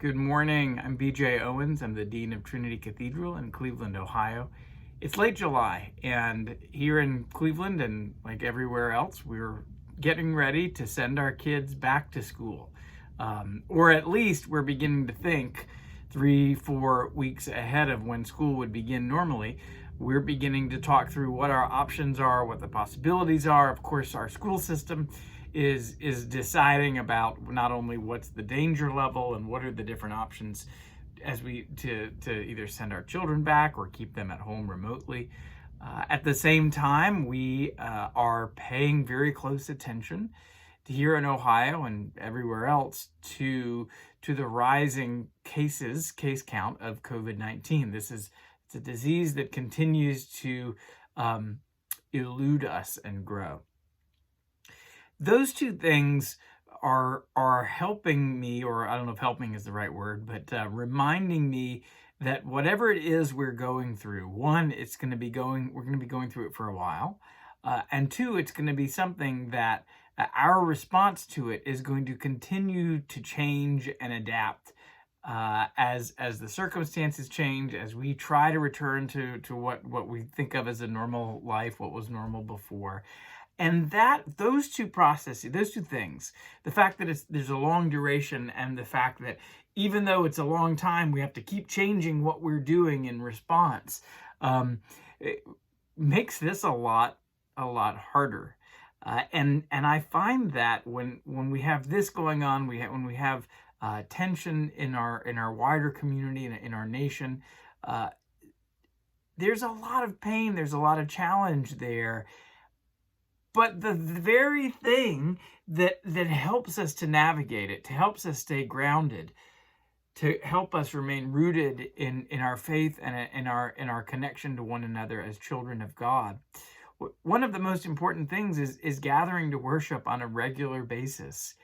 Good morning. I'm BJ Owens. I'm the Dean of Trinity Cathedral in Cleveland, Ohio. It's late July, and here in Cleveland and like everywhere else, we're getting ready to send our kids back to school. Or at least we're beginning to think 3-4 weeks ahead of when school would begin normally. We're beginning to talk through what our options are, what the possibilities are. Of course, our school system is deciding about not only what's the danger level and what are the different options as we to either send our children back or keep them at home remotely. At the same time, we are paying very close attention here in Ohio and everywhere else to the rising case count of COVID-19. It's a disease that continues to elude us and grow. Those two things are helping me, or I don't know if helping is the right word, but reminding me that whatever it is we're going through, one, we're going to be going through it for a while, and two, it's going to be something that our response to it is going to continue to change and adapt as the circumstances change, as we try to return to what we think of as a normal life, what was normal before. And those two things, the fact that there's a long duration and the fact that even though it's a long time, we have to keep changing what we're doing in response, it makes this a lot harder. And I find that when we have this going on, when we have tension in our wider community and in our nation, there's a lot of pain, there's a lot of challenge there. But the very thing that helps us to navigate it, to helps us stay grounded, to help us remain rooted in our faith and in our connection to one another as children of God, one of the most important things is gathering to worship on a regular basis,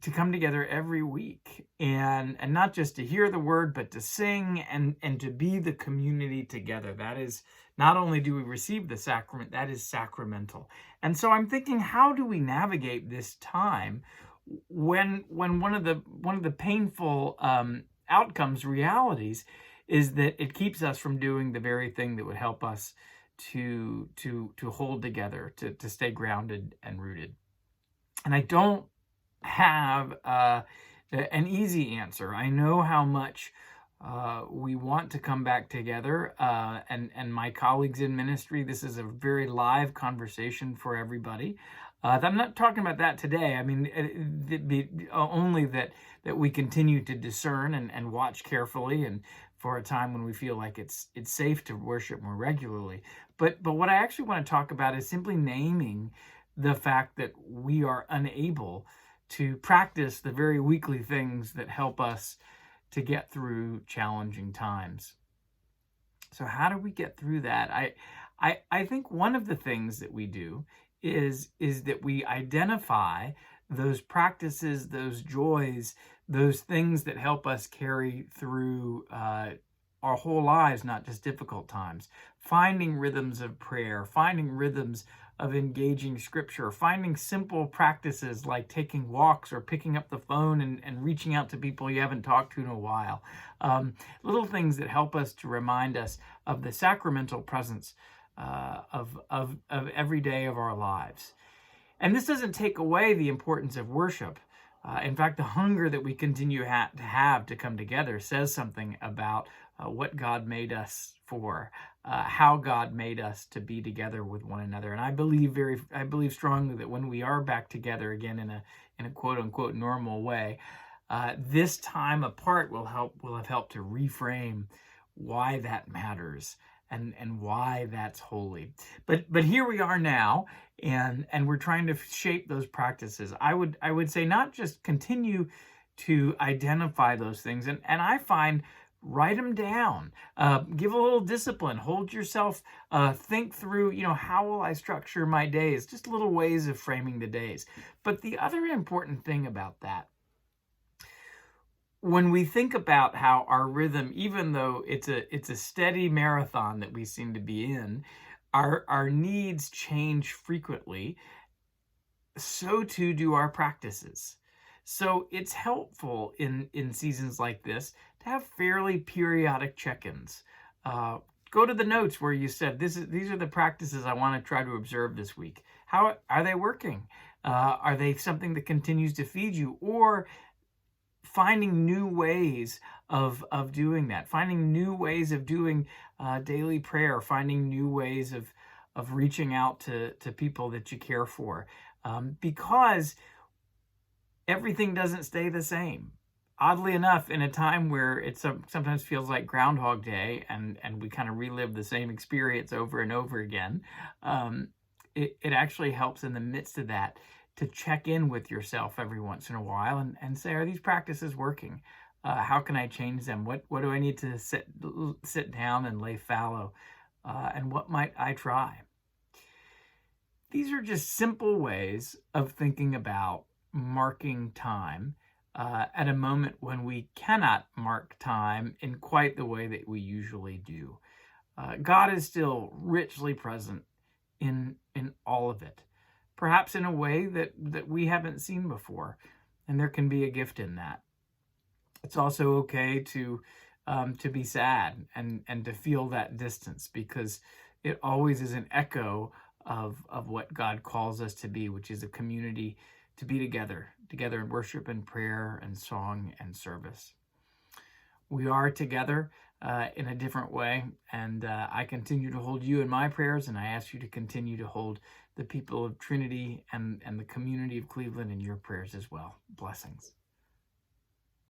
to come together every week and not just to hear the word, but to sing and to be the community together. That is, not only do we receive the sacrament, that is sacramental. And so I'm thinking, how do we navigate this time when one of the painful outcomes, realities, is that it keeps us from doing the very thing that would help us to hold together, to stay grounded and rooted. And I don't have an easy answer. I know how much we want to come back together, and my colleagues in ministry, this is a very live conversation for everybody. I'm not talking about that today. I mean, only that we continue to discern and watch carefully, and for a time when we feel like it's safe to worship more regularly. But what I actually want to talk about is simply naming the fact that we are unable to practice the very weekly things that help us to get through challenging times. So how do we get through that? I think one of the things that we do is that we identify those practices, those joys, those things that help us carry through our whole lives, not just difficult times. Finding rhythms of prayer, finding rhythms of engaging scripture, finding simple practices like taking walks or picking up the phone and reaching out to people you haven't talked to in a while. Little things that help us to remind us of the sacramental presence of every day of our lives. And this doesn't take away the importance of worship. In fact, the hunger that we continue to have to come together says something about what God made us for, how God made us to be together with one another. And I believe strongly that when we are back together again in a quote unquote normal way, this time apart will have helped to reframe why that matters and why that's holy. But here we are now, and we're trying to shape those practices. I would say not just continue to identify those things, and I find write them down, give a little discipline, hold yourself, think through, how will I structure my days? Just little ways of framing the days. But the other important thing about that, when we think about how our rhythm, even though it's a steady marathon that we seem to be in, our needs change frequently, so too do our practices. So it's helpful in seasons like this to have fairly periodic check-ins. Uh, Go to the notes where you said these are the practices I want to try to observe this week. How are they working? Are they something that continues to feed you, or finding new ways of doing that, finding new ways of doing daily prayer, finding new ways of reaching out to people that you care for, because everything doesn't stay the same. Oddly enough, in a time where it sometimes feels like Groundhog Day and we kind of relive the same experience over and over again, it actually helps in the midst of that to check in with yourself every once in a while and say, are these practices working? How can I change them? What do I need to sit down and lay fallow? And what might I try? These are just simple ways of thinking about marking time at a moment when we cannot mark time in quite the way that we usually do. God is still richly present in all of it, perhaps in a way that we haven't seen before, and there can be a gift in that. It's also okay to be sad and to feel that distance, because it always is an echo of what God calls us to be, which is a community to be together in worship and prayer and song and service. We are together in a different way, and I continue to hold you in my prayers, and I ask you to continue to hold the people of Trinity and the community of Cleveland in your prayers as well. Blessings.